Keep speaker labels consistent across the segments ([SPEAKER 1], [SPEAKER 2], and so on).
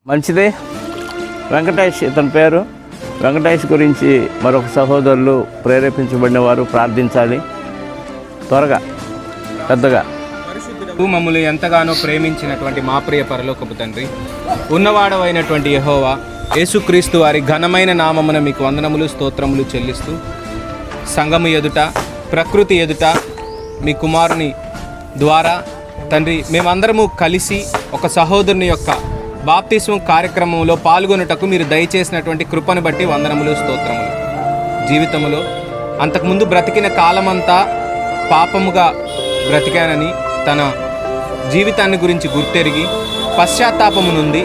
[SPEAKER 1] మంచిదే. వెంకటేష్ ఇతని పేరు. వెంకటేష్ గురించి మరొక సహోదరులు ప్రేరేపించబడిన వారు ప్రార్థించాలి త్వరగా పెద్దగా.
[SPEAKER 2] మమ్మల్ని ఎంతగానో ప్రేమించినటువంటి మా ప్రియ పరలోకపు తండ్రి, ఉన్నవాడవైనటువంటి యెహోవా యేసుక్రీస్తు వారి ఘనమైన నామమున మీకు వందనములు స్తోత్రములు చెల్లిస్తూ, సంఘము ఎదుట ప్రకృతి ఎదుట మీ కుమారుని ద్వారా తండ్రి మేమందరము కలిసి ఒక సహోదరుని యొక్క బాప్తిస్మం కార్యక్రమంలో పాల్గొనుటకు మీరు దయచేసినటువంటి కృపను బట్టి వందనములు స్తోత్రములు. జీవితంలో అంతకుముందు బ్రతికిన కాలమంతా పాపముగా బ్రతికానని తన జీవితాన్ని గురించి గుర్తెరిగి పశ్చాత్తాపము నుండి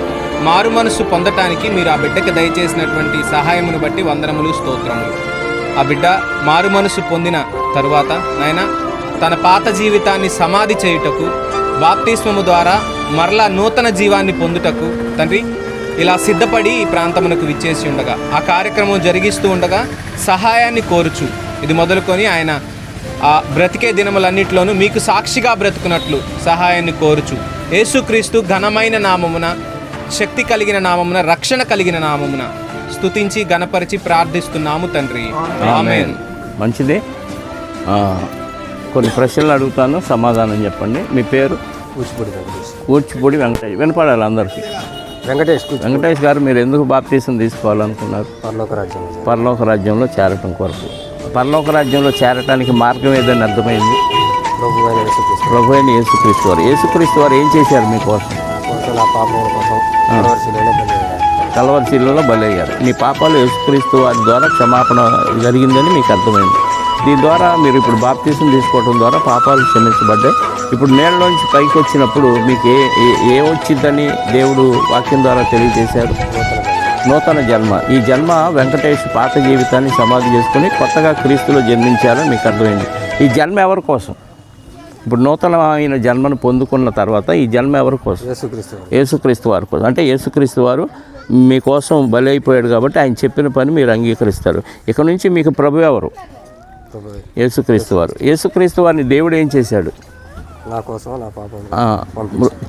[SPEAKER 2] మారు మనసు పొందటానికి మీరు ఆ బిడ్డకి దయచేసినటువంటి సహాయమును బట్టి వందనములు స్తోత్రములు. ఆ బిడ్డ మారు మనసు పొందిన తరువాత నాయన తన పాత జీవితాన్ని సమాధి చేయుటకు బాప్తిస్మము ద్వారా మరలా నూతన జీవాన్ని పొందుటకు తండ్రి ఇలా సిద్ధపడి ఈ ప్రాంతమునకు విచ్చేసి ఉండగా ఆ కార్యక్రమం జరిగిస్తూ ఉండగా సహాయాన్ని కోరుచు ఇది మొదలుకొని ఆయన ఆ బ్రతికే దినములన్నిటిలోనూ మీకు సాక్షిగా బ్రతుకున్నట్లు సహాయాన్ని కోరుచు యేసుక్రీస్తు ఘనమైన నామమున, శక్తి కలిగిన నామమున, రక్షణ కలిగిన నామమున స్తుతించి గణపరిచి ప్రార్థిస్తున్నాము తండ్రి. ఆమేన్.
[SPEAKER 1] మంచిదే. కొన్ని ప్రశ్నలు అడుగుతాను, సమాధానం చెప్పండి. మీ పేరు? ఊర్చిపూడి వెంకటేష్. వినపడాలి అందరికీ. వెంకటేష్ గారు, మీరు ఎందుకు బాప్తీసం తీసుకోవాలనుకున్నారు? పరలోక రాజ్యంలో చేరటం కొరకు. పరలోక రాజ్యంలో చేరటానికి మార్గం ఏదని అర్థమైంది? ప్రభు అయిన యేసుక్రీస్తు వారు. యేసుక్రీస్తు వారు ఏం చేశారు మీకోసం? కల్వరి శిలువలో బలయ్యారు. మీ పాపాలు యేసుక్రీస్తు వారి ద్వారా క్షమాపణ జరిగిందని మీకు అర్థమైంది. దీని ద్వారా మీరు ఇప్పుడు బాప్తీసం తీసుకోవడం ద్వారా పాపాలు క్షమించబడ్డాయి. ఇప్పుడు నీళ్ళలోంచి పైకి వచ్చినప్పుడు మీకు ఏ వచ్చిందని దేవుడు వాక్యం ద్వారా తెలియజేశారు? నూతన జన్మ. ఈ జన్మ వెంకటేష్ పాత జీవితాన్ని సమాధి చేసుకుని కొత్తగా క్రీస్తులో జన్మించాలని మీకు అర్థమైంది. ఈ జన్మ ఎవరి కోసం? ఇప్పుడు నూతనమైన జన్మను పొందుకున్న తర్వాత ఈ జన్మ ఎవరి కోసం? యేసుక్రీస్తు వారి కోసం. అంటే యేసుక్రీస్తు వారు మీకోసం బలి అయిపోయాడు కాబట్టి ఆయన చెప్పిన పని మీరు అంగీకరిస్తారు. ఇక నుంచి మీకు ప్రభు ఎవరు? యేసుక్రీస్తు వారు. యేసుక్రీస్తు వారిని దేవుడు ఏం చేశాడు?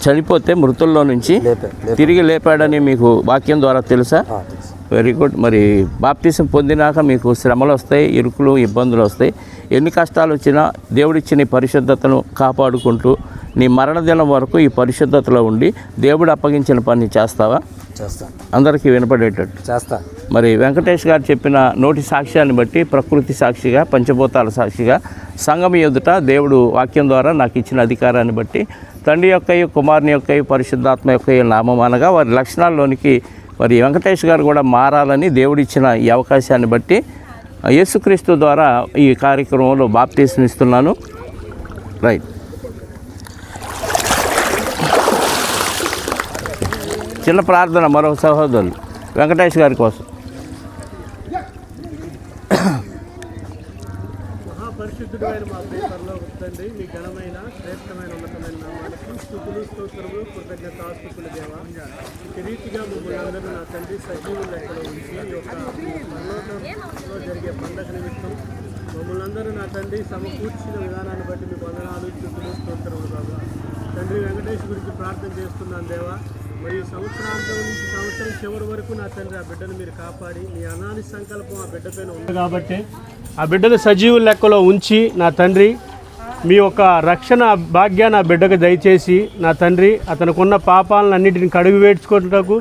[SPEAKER 1] చనిపోతే మృతుల్లో నుంచి తిరిగి లేపాడని మీకు వాక్యం ద్వారా తెలుసా? Very good. మరి బాప్తిసం పొందినాక మీకు శ్రమలు వస్తాయి, ఇరుకులు, ఇబ్బందులు వస్తాయి. ఎన్ని కష్టాలు వచ్చినా దేవుడిచ్చిన ఈ పరిశుద్ధతను కాపాడుకుంటూ నీ మరణదినం వరకు ఈ పరిశుద్ధతలో ఉండి దేవుడు అప్పగించిన పని చేస్తావా? అందరికీ వినపడేటట్టు చేస్తా. మరి వెంకటేష్ గారు చెప్పిన నోటి సాక్ష్యాన్ని బట్టి ప్రకృతి సాక్షిగా, పంచభూతాల సాక్షిగా, సంఘం ఎదుట దేవుడు వాక్యం ద్వారా నాకు ఇచ్చిన అధికారాన్ని బట్టి తండ్రి యొక్క కుమారుని యొక్క పరిశుద్ధాత్మ యొక్క నామం అనగా వారి లక్షణాల్లోనికి మరి వెంకటేష్ గారు కూడా మారాలని దేవుడిచ్చిన ఈ అవకాశాన్ని బట్టి యేసుక్రీస్తు ద్వారా ఈ కార్యక్రమంలో బాప్తీసం ఇస్తున్నాను. రైట్. చిన్న ప్రార్థన మరొక సహోదరులు వెంకటేష్ గారి కోసం.
[SPEAKER 3] మహాపరిశుద్ధుడైన మా పరలోకపు తండ్రి, మీ ఘనమైన శ్రేష్టమైన ఉన్నతమైన నామానికి స్తుతులు స్తోత్రములు కృతజ్ఞతాస్తుతులు దేవా. ఈ రీతిగా మమ్మల్ని అందరూ నా తండ్రి సజీవుల లెక్కలో ఉంచి ఈ యొక్క పరలోకంలో జరిగే పండగ నిమిత్తం మమ్మల్ని అందరూ నా తండ్రి సమకూర్చిన విధానాన్ని బట్టి మీకు వందనాలు, స్తుతులు స్తోత్రములు బాబా. తండ్రి వెంకటేష్ గురించి ప్రార్థన చేస్తున్నాను దేవా. మరి సంవత్సరాంతం నుంచి సంవత్సరం చివరి వరకు నా తండ్రి ఆ బిడ్డను మీరు కాపాడి మీ అనాది సంకల్పం ఆ బిడ్డ పైన ఉంది కాబట్టి ఆ బిడ్డను సజీవుల లెక్కలో ఉంచి నా తండ్రి మీ యొక్క రక్షణ భాగ్యాన్ని ఆ బిడ్డకు దయచేసి నా తండ్రి అతనుకున్న పాపాలన్నింటిని కడుగు వేడ్చుకుంటకు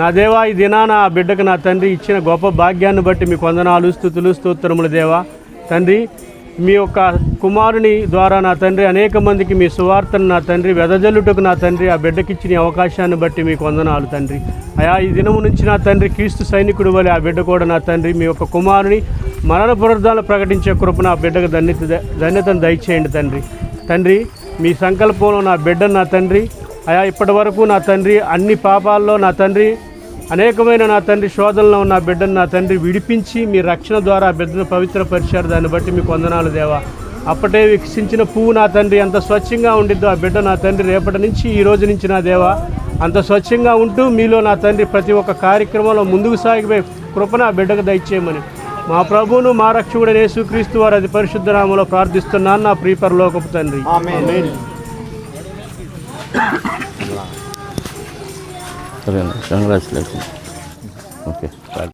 [SPEAKER 3] నా దేవా ఈ దినాన ఆ బిడ్డకు నా తండ్రి ఇచ్చిన గొప్ప భాగ్యాన్ని బట్టి మీకు వందనాలు, స్తుతులు స్తోత్రములు దేవా. తండ్రి మీ యొక్క కుమారుని ద్వారా నా తండ్రి అనేక మందికి మీ సువార్తను నా తండ్రి వెదజల్లుటకు నా తండ్రి ఆ బిడ్డకిచ్చిన అవకాశాన్ని బట్టి మీకు వందనాలు తండ్రి. అయా ఈ దినము నుంచి నా తండ్రి క్రీస్తు సైనికుడు వలె ఆ బిడ్డ కూడా నా తండ్రి మీ యొక్క కుమారుని మరణ పునరుద్ధాలు ప్రకటించే కృపను ఆ బిడ్డకు ధన్యతను దయచేయండి తండ్రి. తండ్రి మీ సంకల్పంలో నా బిడ్డను నా తండ్రి అయా ఇప్పటి వరకు నా తండ్రి అన్ని పాపాల్లో నా తండ్రి అనేకమైన నా తండ్రి శోధనలో ఉన్న బిడ్డను నా తండ్రి విడిపించి మీ రక్షణ ద్వారా ఆ బిడ్డను పవిత్రపరిచారు. దాన్ని బట్టి మీకు వందనాలు దేవా. అప్పటే వికసించిన పువ్వు నా తండ్రి ఎంత స్వచ్ఛంగా ఉండిద్దో ఆ బిడ్డ నా తండ్రి రేపటి నుంచి ఈ రోజు నుంచి నా దేవా అంత స్వచ్ఛంగా ఉంటూ మీలో నా తండ్రి ప్రతి ఒక్క కార్యక్రమంలో ముందుకు సాగిపోయి కృపను ఆ బిడ్డకు దయచేయమని మా ప్రభువును మా రక్షకుడైన యేసుక్రీస్తు వారి అతి పరిశుద్ధ నామములో ప్రార్థిస్తున్నాను నా ప్రియ పరలోకపు తండ్రి. ఆమేన్.
[SPEAKER 1] సరేనా, కంగ్రాచులేషన్. ఓకే.